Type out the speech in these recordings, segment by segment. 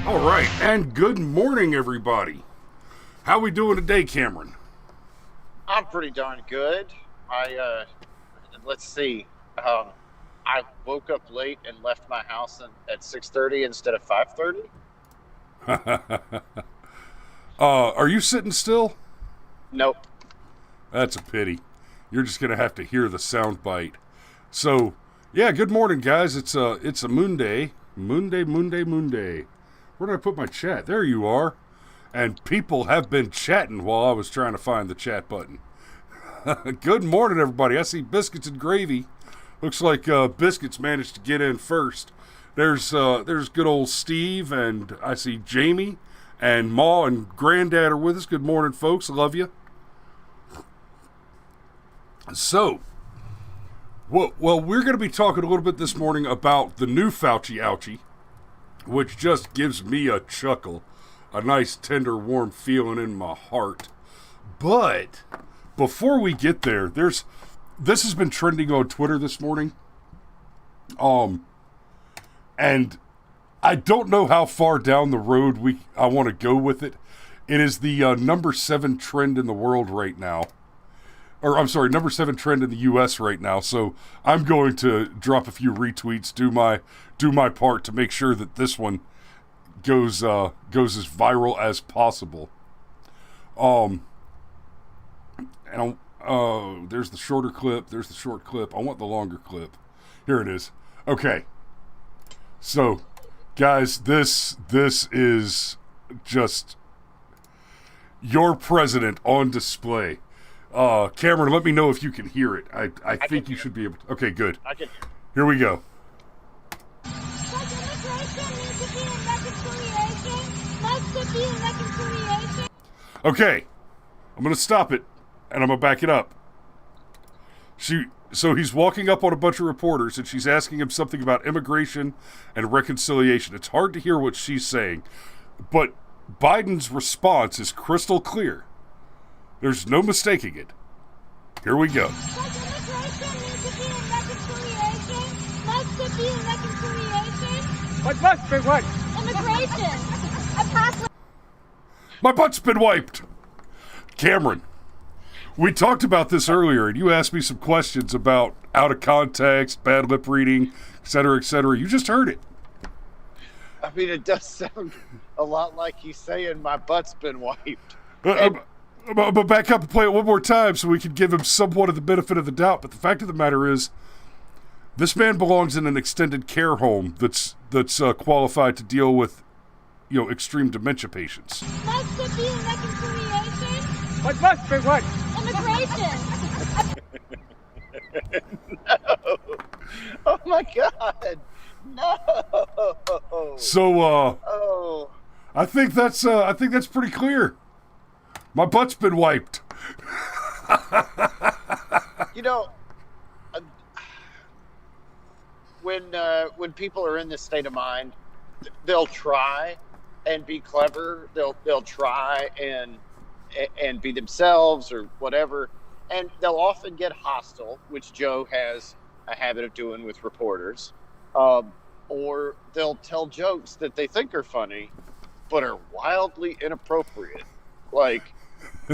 All right, and good morning, everybody. How we doing today, Cameron? I'm pretty darn good. Let's see. I woke up late and left my house at 6:30 instead of 5:30. Are you sitting still? Nope. That's a pity. You're just gonna have to hear the sound bite. So, yeah, good morning, guys. It's a Monday. Monday. Where did I put my chat? There you are. And people have been chatting while I was trying to find the chat button. Good morning, everybody. I see Biscuits and Gravy. Looks like Biscuits managed to get in first. There's good old Steve, and I see Jamie and Ma and Granddad are with us. Good morning, folks. Love you. So, well, we're going to be talking a little bit this morning about the new Fauci Ouchie, which just gives me a chuckle, a nice, tender, warm feeling in my heart. But before we get there, this has been trending on Twitter this morning. And I don't know how far down the road I want to go with it. It is the number 7 trend in the world right now. Or, I'm sorry, number 7 trend in the U.S. right now. So I'm going to drop a few retweets, do my part to make sure that this one goes as viral as possible. And there's the shorter clip. There's the short clip. I want the longer clip. Here it is. Okay. So, guys, this is just your president on display. Cameron, let me know if you can hear it. I think you should be able to. Okay, good. I can. Here we go. Okay, I'm going to stop it, and I'm going to back it up. So he's walking up on a bunch of reporters, and she's asking him something about immigration and reconciliation. It's hard to hear what she's saying, but Biden's response is crystal clear. There's no mistaking it. Here we go. What must be what? Immigration. My butt's been wiped. Cameron, we talked about this earlier, and you asked me some questions about out of context, bad lip reading, et cetera, et cetera. You just heard it. I mean, it does sound a lot like he's saying my butt's been wiped. I'm going to back up and play it one more time so we can give him somewhat of the benefit of the doubt. But the fact of the matter is, this man belongs in an extended care home that's qualified to deal with, extreme dementia patients. Must it be reconciliation? What must be what? Immigration. No. Oh my God. No. So, I think that's pretty clear. My butt's been wiped. When people are in this state of mind, they'll try and be clever. They'll try and be themselves or whatever, and they'll often get hostile, which Joe has a habit of doing with reporters. Or they'll tell jokes that they think are funny, but are wildly inappropriate. Like,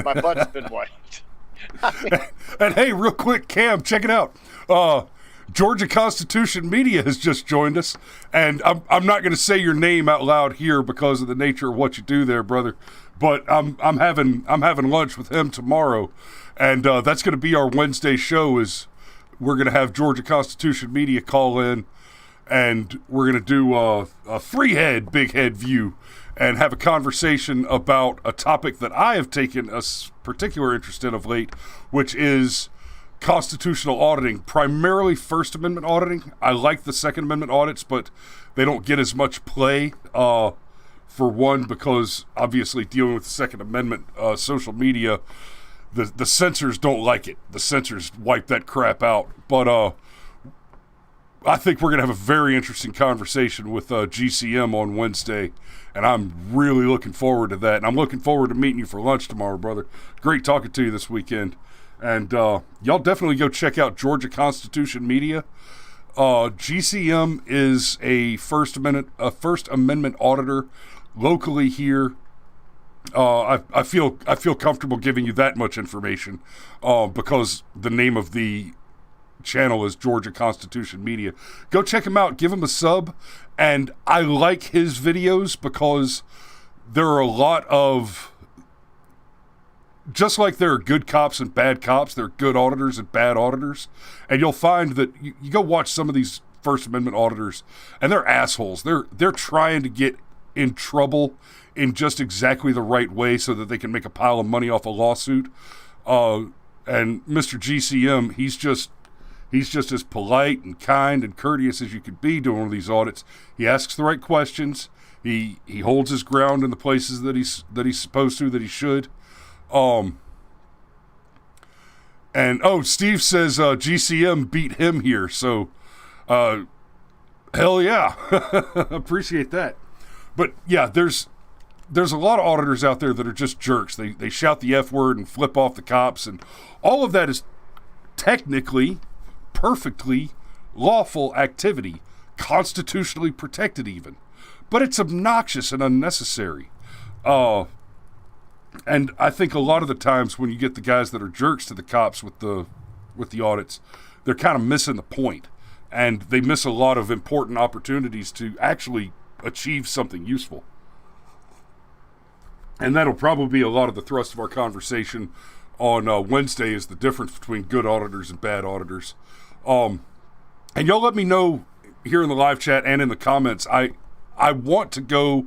my butt's been wiped. And hey, real quick, Cam, check it out. Georgia Constitution Media has just joined us, and I'm not going to say your name out loud here because of the nature of what you do there, brother. But I'm having lunch with him tomorrow, and that's going to be our Wednesday show. Is we're going to have Georgia Constitution Media call in, and we're going to do a three-head, big-head view and have a conversation about a topic that I have taken a particular interest in of late, which is constitutional auditing, primarily First Amendment auditing. I like the Second Amendment audits, but they don't get as much play, for one, because obviously dealing with the Second Amendment, social media, the censors don't like it. The censors wipe that crap out. But I think we're going to have a very interesting conversation with GCM on Wednesday, and I'm really looking forward to that. And I'm looking forward to meeting you for lunch tomorrow, brother. Great talking to you this weekend. And y'all definitely go check out Georgia Constitution Media. GCM is a First Amendment auditor locally here. I feel comfortable giving you that much information because the name of the channel is Georgia Constitution Media. Go check him out. Give him a sub. And I like his videos because there are a lot of, just like there are good cops and bad cops, there are good auditors and bad auditors. And you'll find that you go watch some of these First Amendment auditors, and they're assholes. They're trying to get in trouble in just exactly the right way so that they can make a pile of money off a lawsuit. And Mr. GCM, he's just as polite and kind and courteous as you could be doing one of these audits. He asks the right questions. He holds his ground in the places that he's supposed to, that he should. Steve says GCM beat him here, so hell yeah. Appreciate that. But yeah, there's a lot of auditors out there that are just jerks. They shout the F word and flip off the cops, and all of that is technically perfectly lawful activity, constitutionally protected even. But it's obnoxious and unnecessary. And I think a lot of the times when you get the guys that are jerks to the cops with the audits, they're kind of missing the point. And they miss a lot of important opportunities to actually achieve something useful. And that'll probably be a lot of the thrust of our conversation on Wednesday, is the difference between good auditors and bad auditors. And y'all let me know here in the live chat and in the comments. I want to go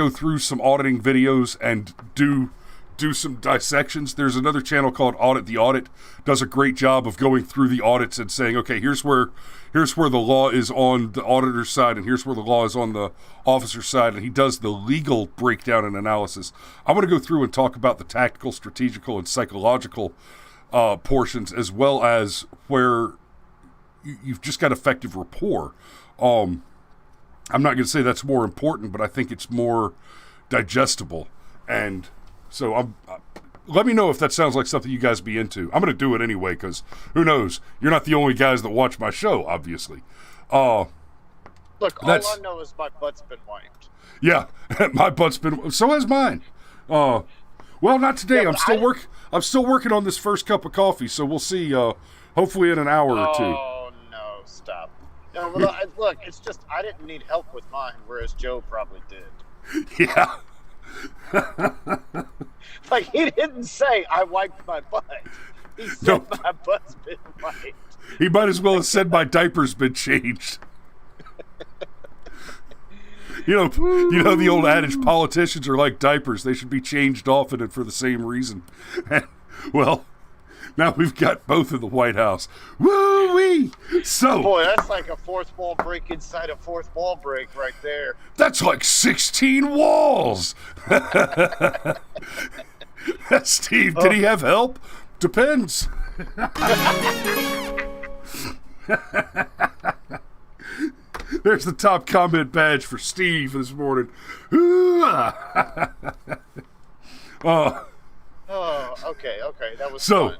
through some auditing videos and do some dissections. There's another channel called Audit the Audit, does a great job of going through the audits and saying, okay, here's where the law is on the auditor's side, and here's where the law is on the officer's side, and he does the legal breakdown and analysis. I want to go through and talk about the tactical, strategical, and psychological portions, as well as where you've just got effective rapport. I'm not going to say that's more important, but I think it's more digestible. And so let me know if that sounds like something you guys be into. I'm going to do it anyway, because who knows? You're not the only guys that watch my show, obviously. Look, all I know is my butt's been wiped. Yeah, my butt's been. So has mine. Well, not today. Yeah, I'm still working on this first cup of coffee, so we'll see. Hopefully in an hour or two. Oh no! Stop. No, well, look, it's just I didn't need help with mine, whereas Joe probably did. Yeah. Like, he didn't say I wiped my butt. He said Nope. my butt's been wiped. He might as well have said my diaper's been changed. You know the old adage, politicians are like diapers. They should be changed often and for the same reason. Well, now we've got both in the White House. Woo-wee! So, Boy, that's like a fourth wall break inside a fourth wall break right there. that's like 16 walls! Steve, did he have help? Depends. There's the top comment badge for Steve this morning. Oh, okay. That was So- fun.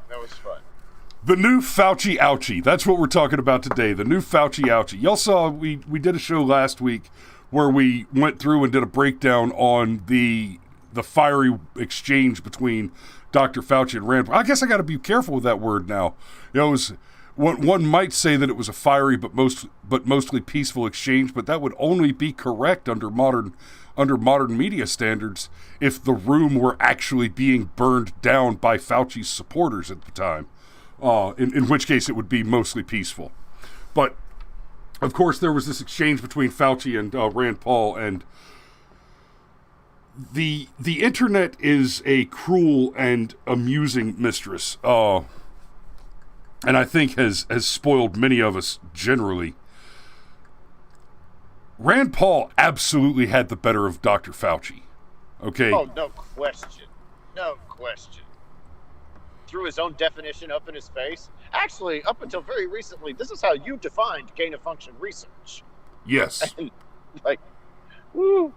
The new Fauci Ouchie. That's what we're talking about today. The new Fauci Ouchie. Y'all saw we did a show last week where we went through and did a breakdown on the fiery exchange between Dr. Fauci and Rand. I guess I got to be careful with that word now. You know, it was, one might say that it was a fiery but mostly peaceful exchange, but that would only be correct under modern media standards if the room were actually being burned down by Fauci's supporters at the time. In which case it would be mostly peaceful. But, of course, there was this exchange between Fauci and Rand Paul, and the internet is a cruel and amusing mistress, and I think has spoiled many of us generally. Rand Paul absolutely had the better of Dr. Fauci. Okay? Oh, no question. Threw his own definition up in his face. Actually, up until very recently, this is how you defined gain-of-function research. Yes. And, like, woo.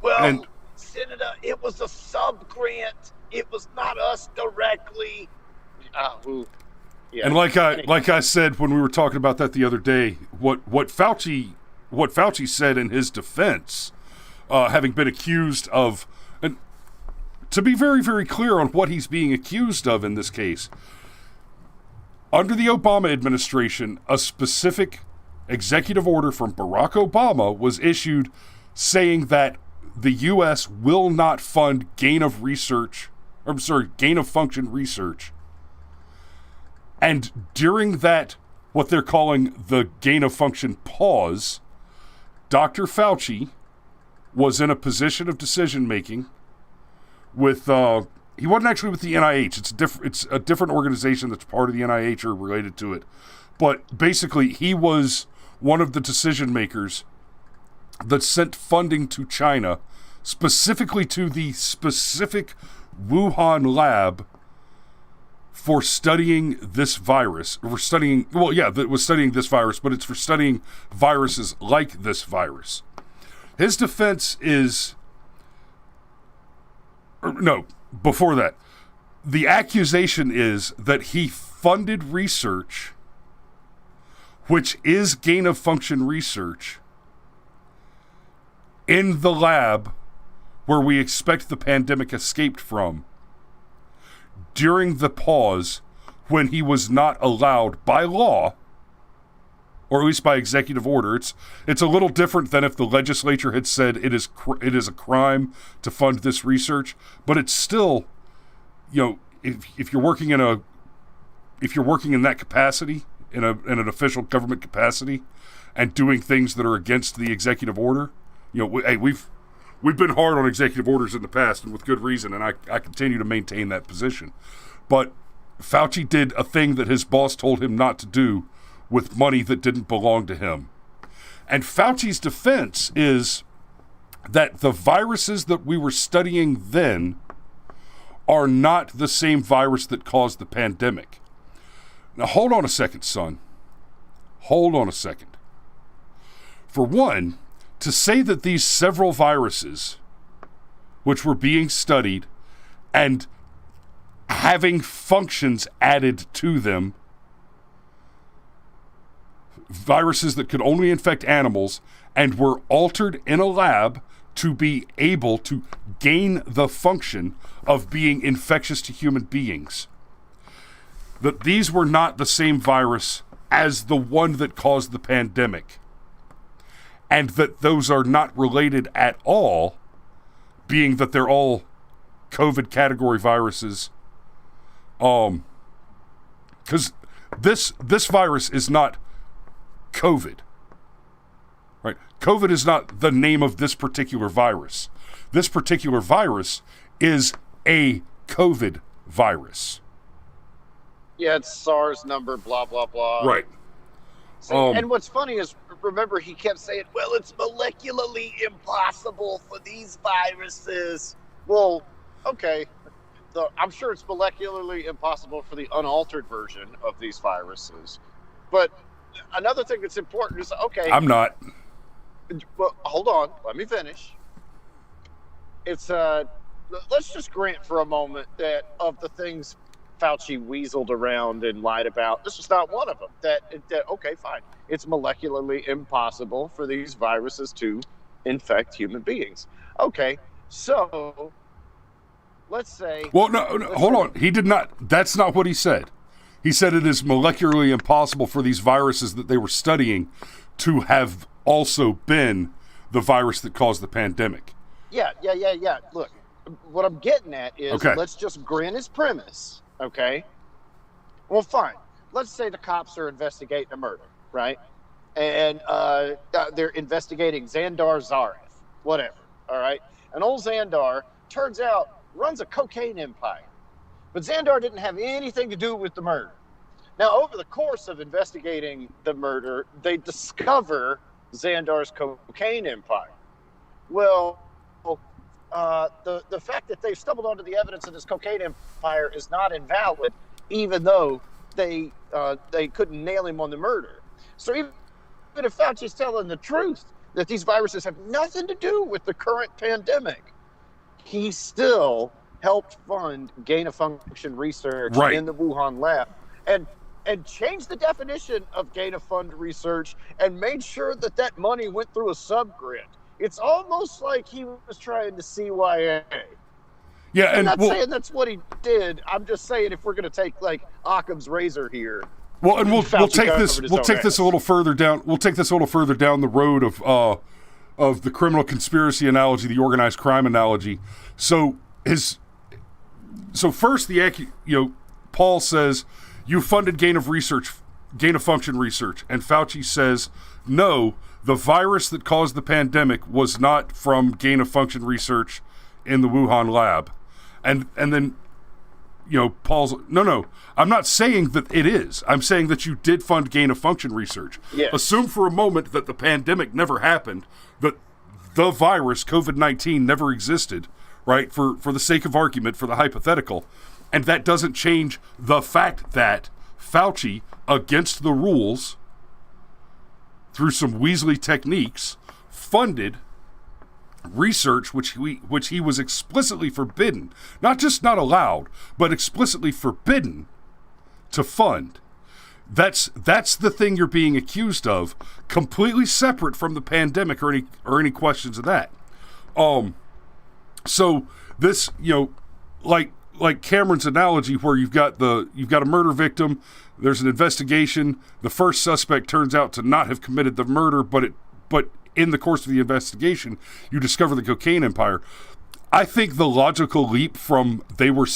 Well, And- Senator, it was a sub-grant. It was not us directly. Yeah. And like I said when we were talking about that the other day, what Fauci said in his defense having been accused of, and to be very, very clear on what he's being accused of in this case, under the Obama administration, a specific executive order from Barack Obama was issued saying that the U.S. will not fund gain of function research. And during that, what they're calling the gain of function pause, Dr. Fauci was in a position of decision making with, he wasn't actually with the NIH. It's a different organization that's part of the NIH or related to it. But basically, he was one of the decision makers that sent funding to China, specifically to the specific Wuhan lab for studying this virus. That was studying this virus, but it's for studying viruses like this virus. His defense is, before that, the accusation is that he funded research, which is gain of function research, in the lab where we expect the pandemic escaped from, during the pause when he was not allowed by law, or at least by executive order. It's a little different than if the legislature had said it is a crime to fund this research, but it's still, if you're working in that capacity, in an official government capacity, and doing things that are against the executive order, we've been hard on executive orders in the past, and with good reason, and I continue to maintain that position. But Fauci did a thing that his boss told him not to do with money that didn't belong to him. And Fauci's defense is that the viruses that we were studying then are not the same virus that caused the pandemic. Now, hold on a second, son. Hold on a second. For one, to say that these several viruses, which were being studied and having functions added to them, viruses that could only infect animals and were altered in a lab to be able to gain the function of being infectious to human beings, that these were not the same virus as the one that caused the pandemic, and that those are not related at all, being that they're all COVID category viruses. Because this virus is not COVID, right? COVID is not the name of this particular virus. This particular virus is a COVID virus. Yeah, it's SARS number, blah, blah, blah. Right. See, and what's funny is, remember, he kept saying, well, it's molecularly impossible for these viruses. Well, okay. I'm sure it's molecularly impossible for the unaltered version of these viruses. But another thing that's important is, okay. I'm not. Well, hold on. Let me finish. It's, let's just grant for a moment that of the things Fauci weaseled around and lied about, this is not one of them. That okay, fine. It's molecularly impossible for these viruses to infect human beings. Okay, so let's say... Well, no, hold on. He did not. That's not what he said. He said it is molecularly impossible for these viruses that they were studying to have also been the virus that caused the pandemic. Yeah. Look, what I'm getting at is, okay, let's just grant his premise, okay? Well, fine. Let's say the cops are investigating a murder, right? And they're investigating Xandar Zarev, whatever, all right? And old Xandar, turns out, runs a cocaine empire. But Xandar didn't have anything to do with the murder. Now, over the course of investigating the murder, they discover Xandar's cocaine empire. Well, the fact that they stumbled onto the evidence of this cocaine empire is not invalid, even though they couldn't nail him on the murder. So even if Fauci's telling the truth that these viruses have nothing to do with the current pandemic, he still helped fund gain-of-function research in the Wuhan lab, and changed the definition of gain-of-fund research and made sure that money went through a subgrant. It's almost like he was trying to CYA. Yeah, I'm and not saying that's what he did. I'm just saying if we're going to take like Occam's razor here. Well, and we'll take this a little further down. We'll take this a little further down the road of the criminal conspiracy analogy, the organized crime analogy. So first Paul says you funded gain of function research, and Fauci says no, the virus that caused the pandemic was not from gain of function research in the Wuhan lab, and then Paul's no, I'm not saying that it is. I'm saying that you did fund gain of function research. Yes. Assume for a moment that the pandemic never happened, that the virus, COVID-19, never existed, right? For the sake of argument, for the hypothetical. And that doesn't change the fact that Fauci, against the rules, through some Weasley techniques, funded research which he was explicitly forbidden, not just not allowed, but explicitly forbidden to fund. That's the thing you're being accused of, completely separate from the pandemic or any questions of that. So this, like Cameron's analogy, where you've got a murder victim, there's an investigation, the first suspect turns out to not have committed the murder, but in the course of the investigation, you discover the cocaine empire. I think the logical leap from they were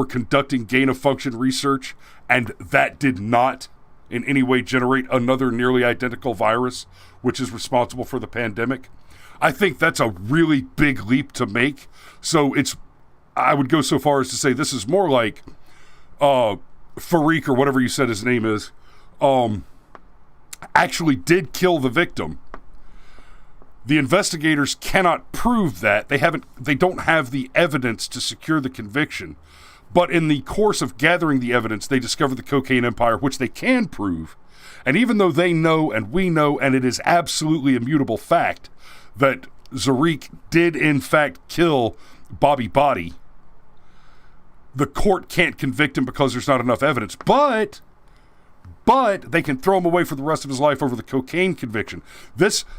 conducting gain of function research, and that did not in any way generate another nearly identical virus, which is responsible for the pandemic. I think that's a really big leap to make. So I would go so far as to say this is more like Farik, or whatever you said his name is, actually did kill the victim. The investigators cannot prove that. They don't have the evidence to secure the conviction. But in the course of gathering the evidence, they discover the cocaine empire, which they can prove. And even though they know and we know, and it is absolutely immutable fact, that Zarik did in fact kill Bobby Body, the court can't convict him because there's not enough evidence. But they can throw him away for the rest of his life over the cocaine conviction.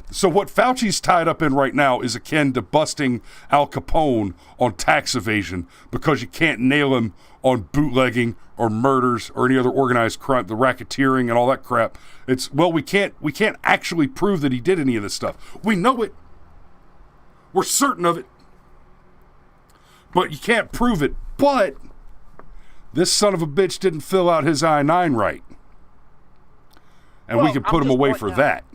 So what Fauci's tied up in right now is akin to busting Al Capone on tax evasion, because you can't nail him on bootlegging or murders or any other organized crime, the racketeering and all that crap. We can't actually prove that he did any of this stuff. We know it. We're certain of it. But you can't prove it. But this son of a bitch didn't fill out his I-9 right. And we can put him away for that.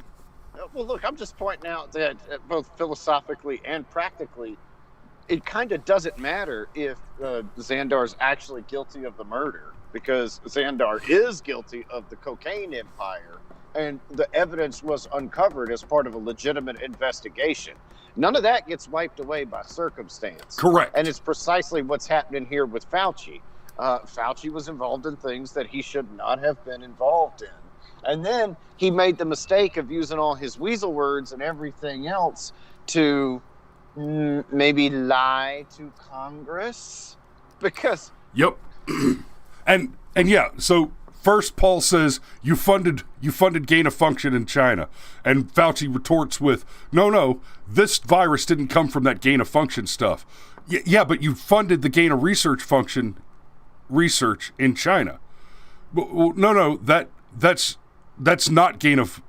Well, look, I'm just pointing out that both philosophically and practically, it kind of doesn't matter if Xandar's actually guilty of the murder, because Xandar is guilty of the cocaine empire, and the evidence was uncovered as part of a legitimate investigation. None of that gets wiped away by circumstance. Correct. And it's precisely what's happening here with Fauci. Fauci was involved in things that he should not have been involved in. And then he made the mistake of using all his weasel words and everything else to maybe lie to Congress, because... Yep. and yeah, so first Paul says you funded gain of function in China, and Fauci retorts with, no, this virus didn't come from that gain of function stuff. Yeah, but you funded the gain of research in China. Well, no, that's not gain of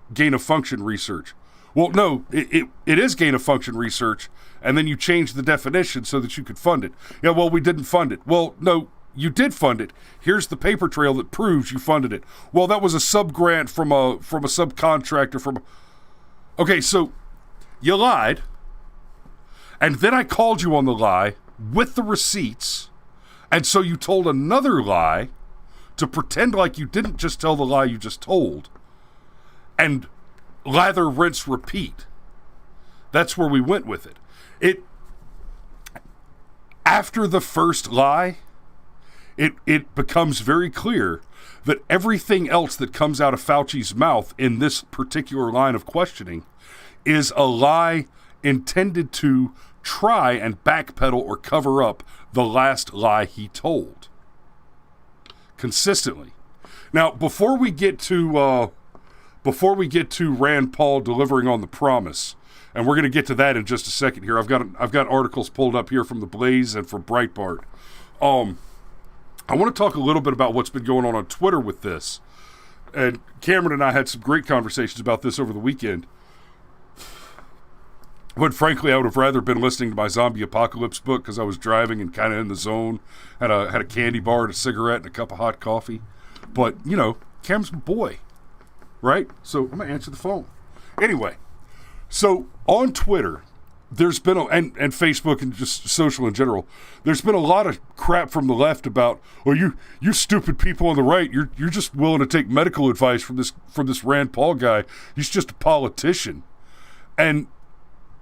function research. Well, no, it is gain of function research, and then you changed the definition so that you could fund it. Yeah, well, we didn't fund it. Well, no, you did fund it. Here's the paper trail that proves you funded it. Well, that was a sub-grant from a subcontractor Okay, so you lied, and then I called you on the lie with the receipts, and so you told another lie to pretend like you didn't just tell the lie you just told, and lather, rinse, repeat. That's where we went with it. After the first lie, it becomes very clear that everything else that comes out of Fauci's mouth in this particular line of questioning is a lie intended to try and backpedal or cover up the last lie he told. Consistently. Now, before we get to before we get to Rand Paul delivering on the promise, and we're going to get to that in just a second here. I've got articles pulled up here from The Blaze and from Breitbart. I want to talk a little bit about what's been going on Twitter with this. And Cameron and I had some great conversations about this over the weekend. But frankly, I would have rather been listening to my zombie apocalypse book because I was driving and kind of in the zone. Had a candy bar and a cigarette and a cup of hot coffee. But, Cam's my boy, right? So I'm going to answer the phone. Anyway, so on Twitter, there's been, and Facebook and just social in general, there's been a lot of crap from the left about, you stupid people on the right, you're just willing to take medical advice from this Rand Paul guy. He's just a politician. And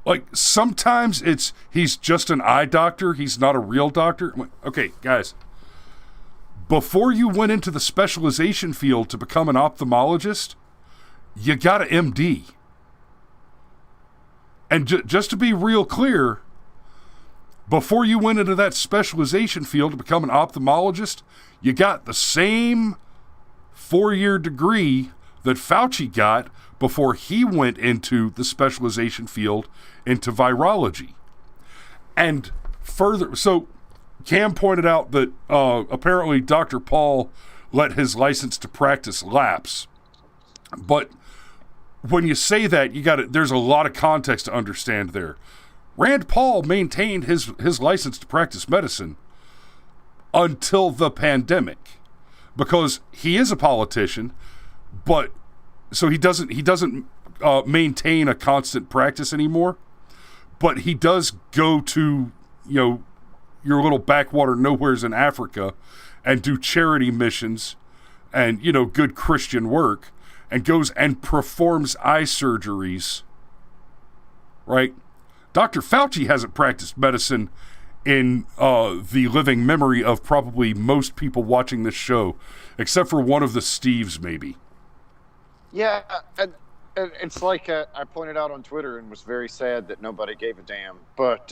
like, sometimes he's just an eye doctor. He's not a real doctor. I'm like, okay, guys, before you went into the specialization field to become an ophthalmologist, you got an MD. And just to be real clear, before you went into that specialization field to become an ophthalmologist, you got the same 4-year degree that Fauci got before he went into the specialization field into virology. And further, so Cam pointed out that apparently Dr. Paul let his license to practice lapse. But when you say that, there's a lot of context to understand there. Rand Paul maintained his license to practice medicine until the pandemic because he is a politician, but so he doesn't maintain a constant practice anymore, but he does go to, your little backwater nowheres in Africa and do charity missions and, good Christian work. And goes and performs eye surgeries, right? Dr. Fauci hasn't practiced medicine in the living memory of probably most people watching this show, except for one of the Steves, maybe. Yeah, and it's like I pointed out on Twitter and was very sad that nobody gave a damn. But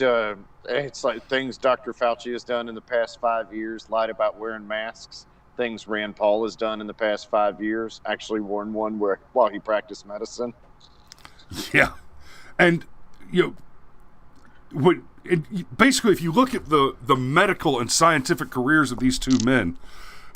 it's like things Dr. Fauci has done in the past 5 years, lied about wearing masks. Things Rand Paul has done in the past 5 years, actually worn one while he practiced medicine. Yeah. And, basically, if you look at the medical and scientific careers of these two men,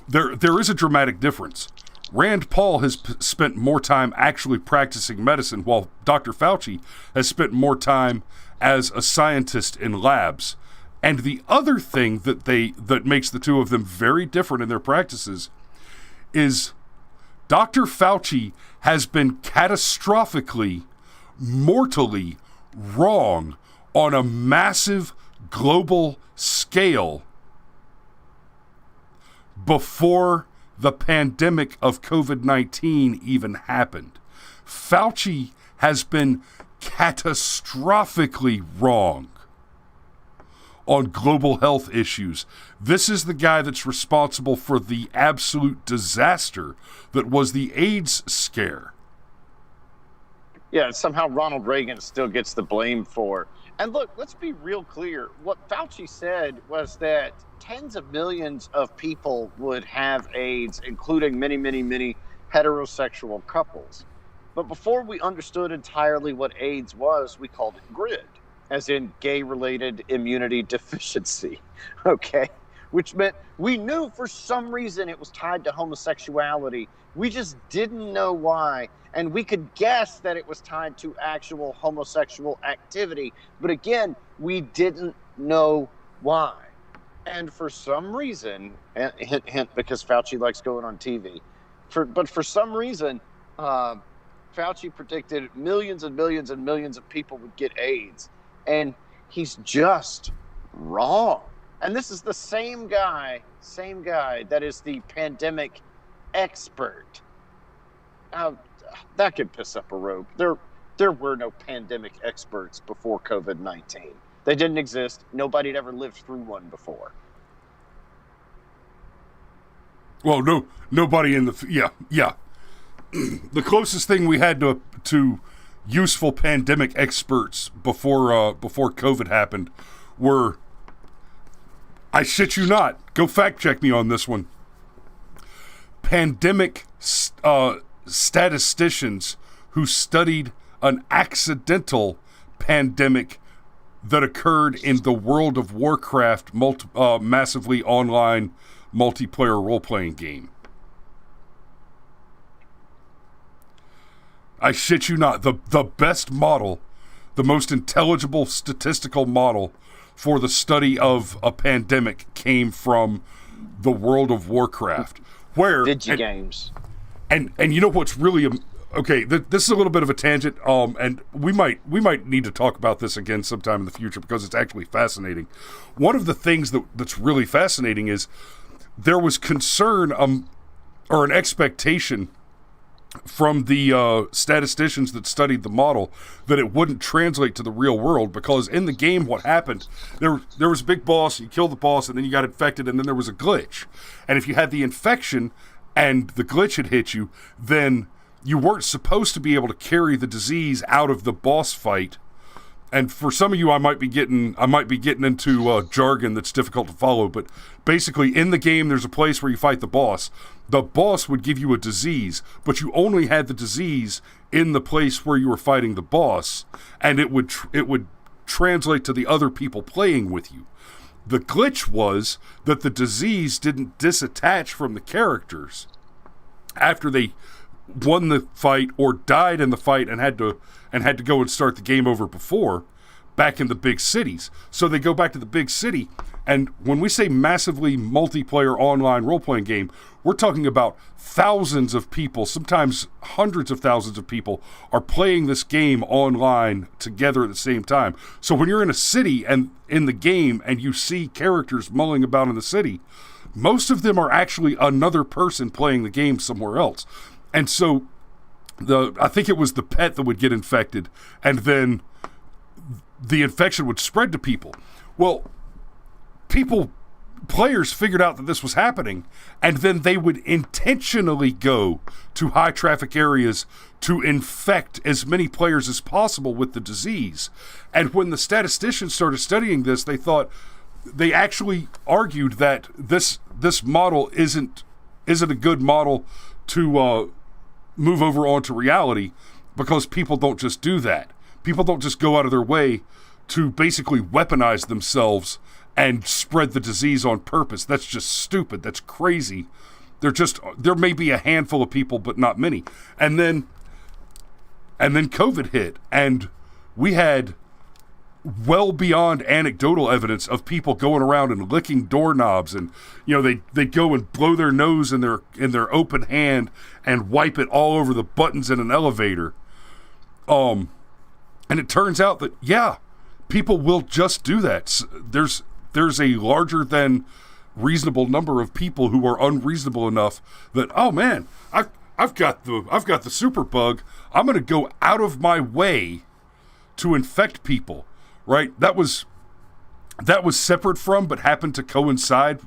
there is a dramatic difference. Rand Paul has spent more time actually practicing medicine, while Dr. Fauci has spent more time as a scientist in labs. And the other thing that makes the two of them very different in their practices is Dr. Fauci has been catastrophically, mortally wrong on a massive global scale before the pandemic of COVID-19 even happened. Fauci has been catastrophically wrong on global health issues. This is the guy that's responsible for the absolute disaster that was the AIDS scare. Yeah, somehow Ronald Reagan still gets the blame for. And look, let's be real clear. What Fauci said was that tens of millions of people would have AIDS, including many, many, many heterosexual couples. But before we understood entirely what AIDS was, we called it GRID, as in gay-related immunity deficiency, okay? Which meant we knew for some reason it was tied to homosexuality. We just didn't know why. And we could guess that it was tied to actual homosexual activity. But again, we didn't know why. And for some reason, hint, hint, because Fauci likes going on TV, but for some reason, Fauci predicted millions and millions and millions of people would get AIDS. And he's just wrong. And this is the same guy that is the pandemic expert. That could piss up a rope. There were no pandemic experts before COVID-19. They didn't exist. Nobody had ever lived through one before. Well, nobody in the yeah. The closest thing we had to useful pandemic experts before COVID happened were, I shit you not, go fact check me on this one, pandemic statisticians who studied an accidental pandemic that occurred in the World of Warcraft massively online multiplayer role-playing game. I shit you not, the best model, the most intelligible statistical model for the study of a pandemic came from the World of Warcraft. Where Digigames. And you know what's really okay? This is a little bit of a tangent, and we might need to talk about this again sometime in the future because it's actually fascinating. One of the things that's really fascinating is there was concern or an expectation from the statisticians that studied the model that it wouldn't translate to the real world, because in the game what happened, there was a big boss, you killed the boss, and then you got infected, and then there was a glitch. And if you had the infection and the glitch had hit you, then you weren't supposed to be able to carry the disease out of the boss fight. And for some of you, I might be getting into jargon that's difficult to follow, but basically in the game, there's a place where you fight the boss. The boss would give you a disease, but you only had the disease in the place where you were fighting the boss, and it would translate to the other people playing with you. The glitch was that the disease didn't disattach from the characters after they won the fight or died in the fight and had to go and start the game over before, back in the big cities. So they go back to the big city, and when we say massively multiplayer online role-playing game, we're talking about thousands of people, sometimes hundreds of thousands of people are playing this game online together at the same time. So when you're in a city and in the game and you see characters mulling about in the city, most of them are actually another person playing the game somewhere else. And so I think it was the pet that would get infected, and then the infection would spread to people. Well, players figured out that this was happening, and then they would intentionally go to high traffic areas to infect as many players as possible with the disease. And when the statisticians started studying this, they actually argued that this model isn't a good model to move over onto reality, because people don't just do that. People don't just go out of their way to basically weaponize themselves and spread the disease on purpose. That's just stupid. That's crazy. There may be a handful of people, but not many. And then COVID hit, and we had well beyond anecdotal evidence of people going around and licking doorknobs, and they go and blow their nose in their open hand and wipe it all over the buttons in an elevator. And it turns out that people will just do that. There's a larger than reasonable number of people who are unreasonable enough that, oh man, I've got the super bug. I'm going to go out of my way to infect people. Right? That was separate from, but happened to coincide,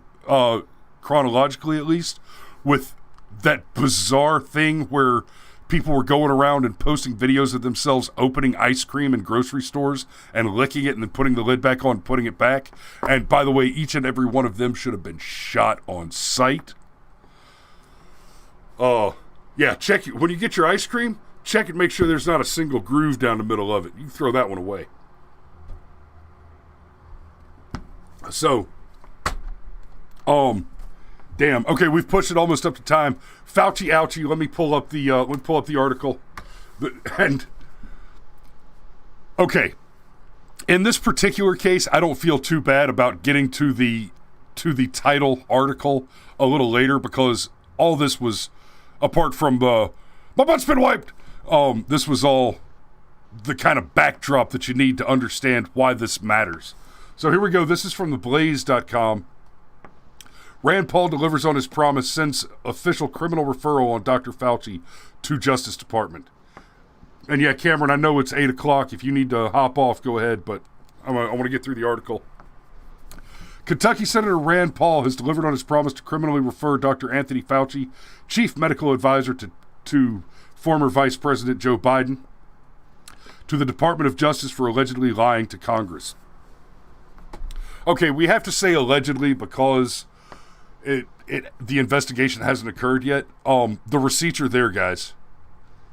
chronologically at least, with that bizarre thing where people were going around and posting videos of themselves opening ice cream in grocery stores and licking it and then putting the lid back on and putting it back. And by the way, each and every one of them should have been shot on sight. Check it. When you get your ice cream, check and make sure there's not a single groove down the middle of it. You can throw that one away. So, damn. Okay, we've pushed it almost up to time. Fauci Ouchie. Let me pull up the article. And okay, in this particular case, I don't feel too bad about getting to the title article a little later, because all this was, apart from my butt's been wiped. This was all the kind of backdrop that you need to understand why this matters. So here we go. This is from theblaze.com. Rand Paul delivers on his promise, sends official criminal referral on Dr. Fauci to Justice Department. And yeah, Cameron, I know it's 8 o'clock. If you need to hop off, go ahead, but I want to get through the article. Kentucky Senator Rand Paul has delivered on his promise to criminally refer Dr. Anthony Fauci, chief medical advisor to former Vice President Joe Biden, to the Department of Justice for allegedly lying to Congress. Okay, we have to say allegedly because the investigation hasn't occurred yet. The receipts are there, guys.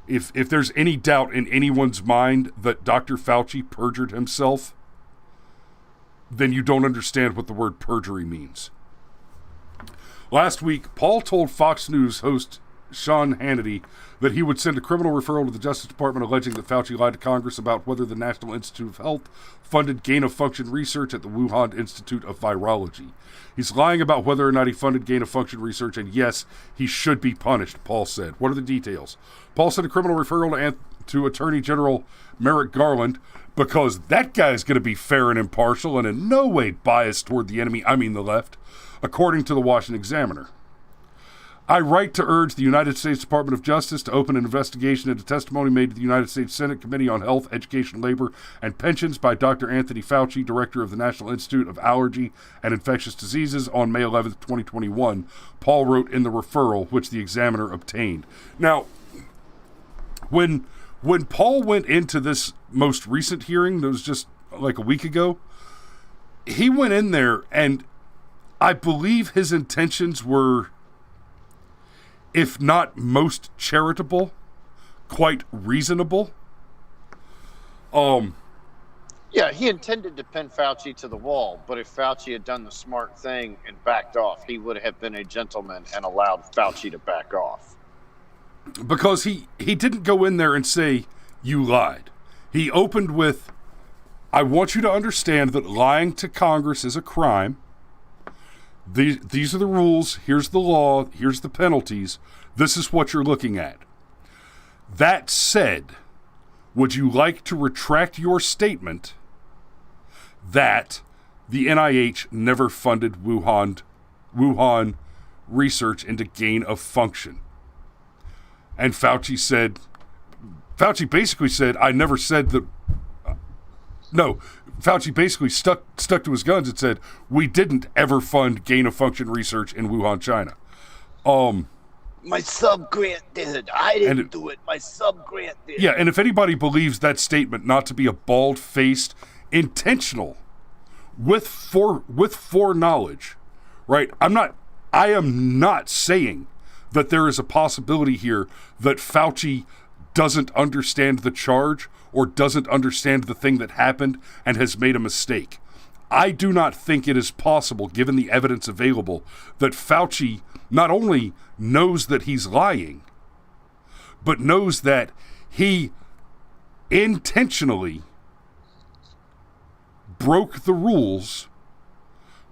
if there's any doubt in anyone's mind that Dr. Fauci perjured himself, then you don't understand what the word perjury means. Last week, Paul told Fox News host Sean Hannity that he would send a criminal referral to the Justice Department alleging that Fauci lied to Congress about whether the National Institute of Health funded gain-of-function research at the Wuhan Institute of Virology. He's lying about whether or not he funded gain-of-function research, and yes, he should be punished, Paul said. What are the details? Paul sent a criminal referral to Attorney General Merrick Garland because that guy's going to be fair and impartial and in no way biased toward the enemy, I mean the left, according to the Washington Examiner. I write to urge the United States Department of Justice to open an investigation into testimony made to the United States Senate Committee on Health, Education, Labor, and Pensions by Dr. Anthony Fauci, director of the National Institute of Allergy and Infectious Diseases, on May 11, 2021, Paul wrote in the referral, which the Examiner obtained. Now, when Paul went into this most recent hearing, that was just like a week ago, he went in there, and I believe his intentions were, if not most charitable, quite reasonable. Yeah, he intended to pin Fauci to the wall, but if Fauci had done the smart thing and backed off, he would have been a gentleman and allowed Fauci to back off. Because he didn't go in there and say, you lied. He opened with, I want you to understand that lying to Congress is a crime. These are the rules. Here's the law. Here's the penalties. This is what you're looking at. That said, would you like to retract your statement that the NIH never funded Wuhan research into gain of function? And Fauci basically said, I never said that. No, Fauci basically stuck to his guns and said, we didn't ever fund gain-of-function research in Wuhan, China. My sub-grant did. I didn't do it. My sub-grant did. Yeah, and if anybody believes that statement not to be a bald-faced, intentional, with foreknowledge, right? I am not saying that there is a possibility here that Fauci doesn't understand the charge or doesn't understand the thing that happened and has made a mistake. I do not think it is possible, given the evidence available, that Fauci not only knows that he's lying, but knows that he intentionally broke the rules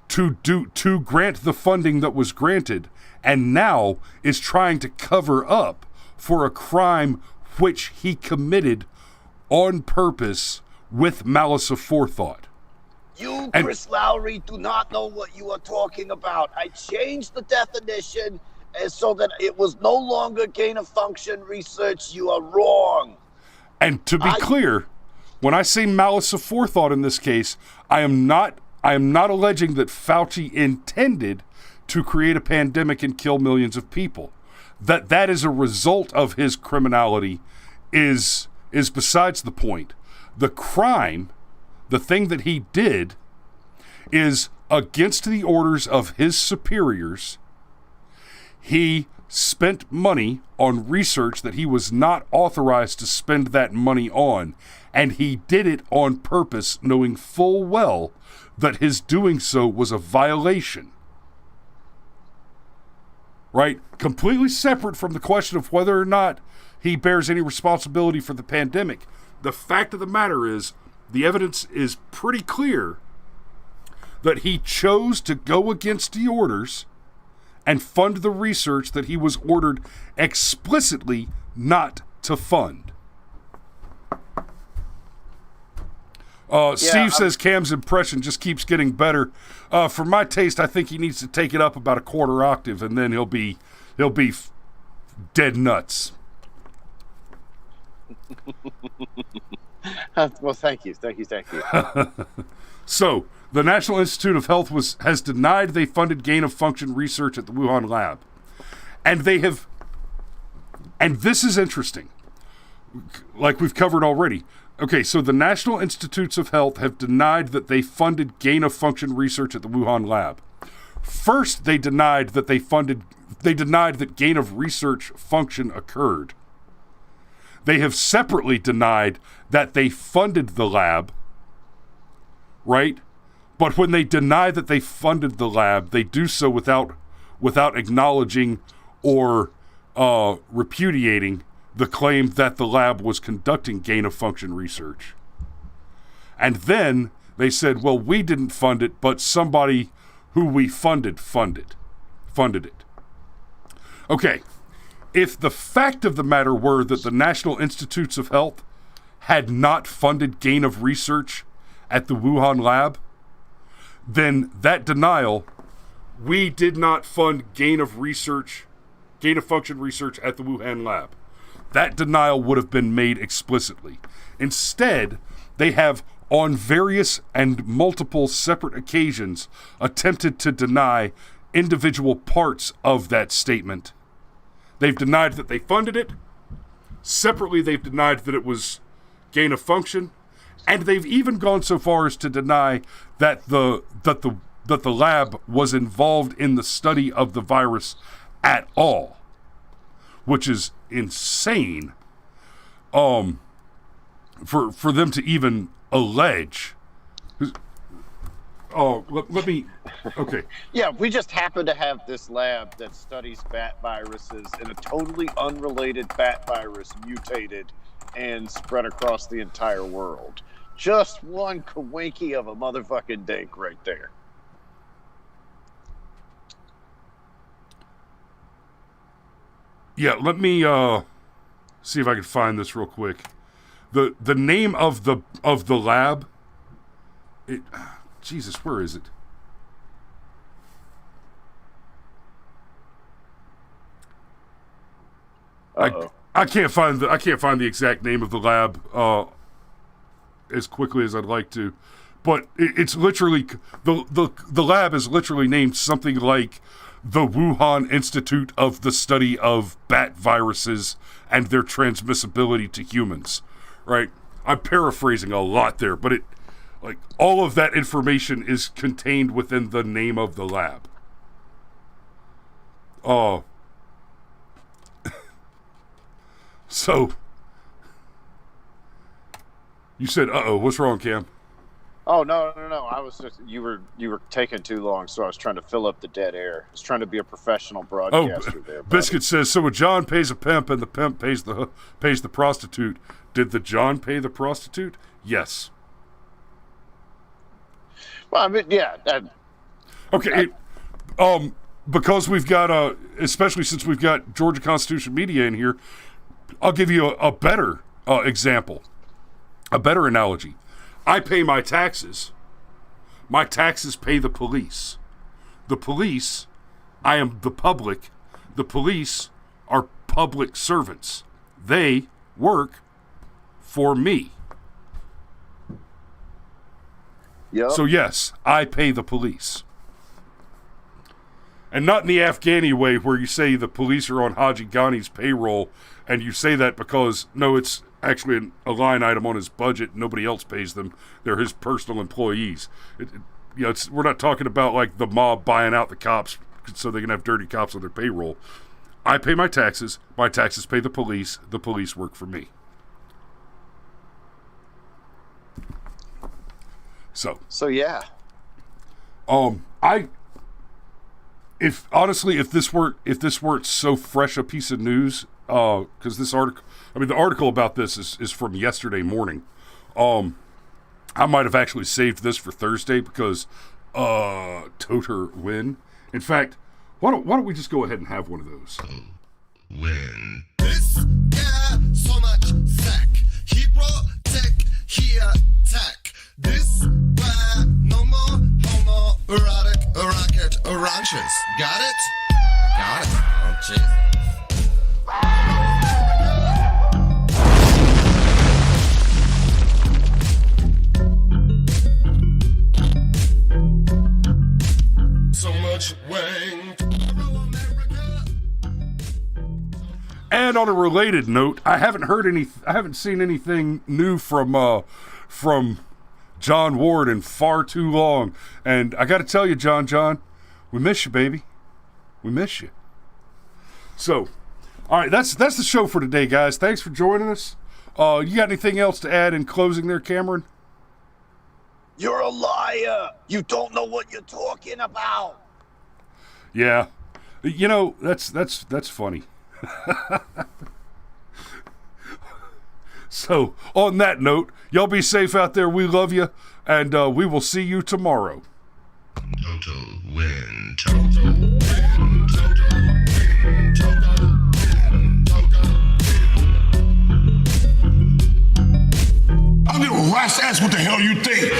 to grant the funding that was granted, and now is trying to cover up for a crime which he committed on purpose with malice aforethought. You, Chris Lowry, do not know what you are talking about. I changed the definition so that it was no longer gain-of-function research. You are wrong. And to be clear, when I say malice aforethought in this case, I am not alleging that Fauci intended to create a pandemic and kill millions of people. That is a result of his criminality is besides the point. The crime, the thing that he did, is against the orders of his superiors. He spent money on research that he was not authorized to spend that money on, and he did it on purpose, knowing full well that his doing so was a violation. Right? Completely separate from the question of whether or not he bears any responsibility for the pandemic. The fact of the matter is, the evidence is pretty clear that he chose to go against the orders and fund the research that he was ordered explicitly not to fund. Steve says Cam's impression just keeps getting better. For my taste, I think he needs to take it up about a quarter octave, and then he'll be dead nuts. Well, thank you. So, the National Institute of Health has denied they funded gain-of-function research at the Wuhan lab. And this is interesting, like we've covered already. Okay, so the National Institutes of Health have denied that they funded gain-of-function research at the Wuhan lab. First, they denied that gain-of-research function occurred. They have separately denied that they funded the lab, right? But when they deny that they funded the lab, they do so without acknowledging or repudiating the claim that the lab was conducting gain-of-function research. And then they said, well, we didn't fund it, but somebody who we funded it. Okay, if the fact of the matter were that the National Institutes of Health had not funded gain of research at the Wuhan lab, then that denial, we did not fund gain of function research at the Wuhan lab, that denial would have been made explicitly. Instead, they have on various and multiple separate occasions attempted to deny individual parts of that statement. They've denied that they funded it. Separately, they've denied that it was gain of function, and they've even gone so far as to deny that the lab was involved in the study of the virus at all, which is insane. For them to even allege. Let me. Okay. Yeah, we just happen to have this lab that studies bat viruses, and a totally unrelated bat virus mutated and spread across the entire world. Just one kawinky of a motherfucking dink right there. Yeah, let me see if I can find this real quick. The name of the lab. Jesus, where is it? I can't find the exact name of the lab as quickly as I'd like to, but it's literally the lab is literally named something like the Wuhan Institute of the Study of Bat Viruses and Their Transmissibility to Humans. Right? I'm paraphrasing a lot there, but all of that information is contained within the name of the lab. So, you said, what's wrong, Cam? Oh, no. I was just, you were taking too long, so I was trying to fill up the dead air. I was trying to be a professional broadcaster there. Biscuit says, so when John pays a pimp and the pimp pays the prostitute, did the John pay the prostitute? Yes. Well, I mean, yeah. Okay. Because we've got, especially since we've got Georgia Constitution Media in here, I'll give you a better example, a better analogy. I pay my taxes. My taxes pay the police. The police, I am the public. The police are public servants. They work for me. Yep. So yes, I pay the police. And not in the Afghani way where you say the police are on Haji Ghani's payroll, and you say that because, no, it's actually a line item on his budget. Nobody else pays them. They're his personal employees. We're not talking about like the mob buying out the cops so they can have dirty cops on their payroll. I pay my taxes pay the police work for me. So yeah. If this weren't so fresh a piece of news, because this article, the article about this is from yesterday morning. I might have actually saved this for Thursday because, toter win. In fact, why don't we just go ahead and have one of those? Win. This guy so much sack. He protect, he attack. This guy no more homo erotic rocket ranches. Got it? Got it. Oh jeez. So much wang. And on a related note, I haven't seen anything new from John Ward in far too long. And I got to tell you, John, we miss you, baby. We miss you. So, All right, that's the show for today, guys. Thanks for joining us. You got anything else to add in closing there, Cameron? You're a liar. You don't know what you're talking about. Yeah. You know, that's funny. So, on that note, y'all be safe out there. We love you, and we will see you tomorrow. Total win. Total win. Total win. Total win. Total win. I don't give a rat's ass what the hell you think.